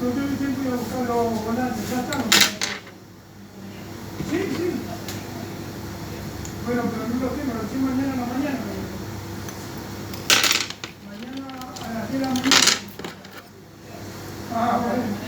Yo tengo tiempo de buscar los volantes, ya están. Sí, sí. Bueno, pero no lo tengo, recién mañana a la mañana. Mañana a las 10 de la mañana. Ah, bueno.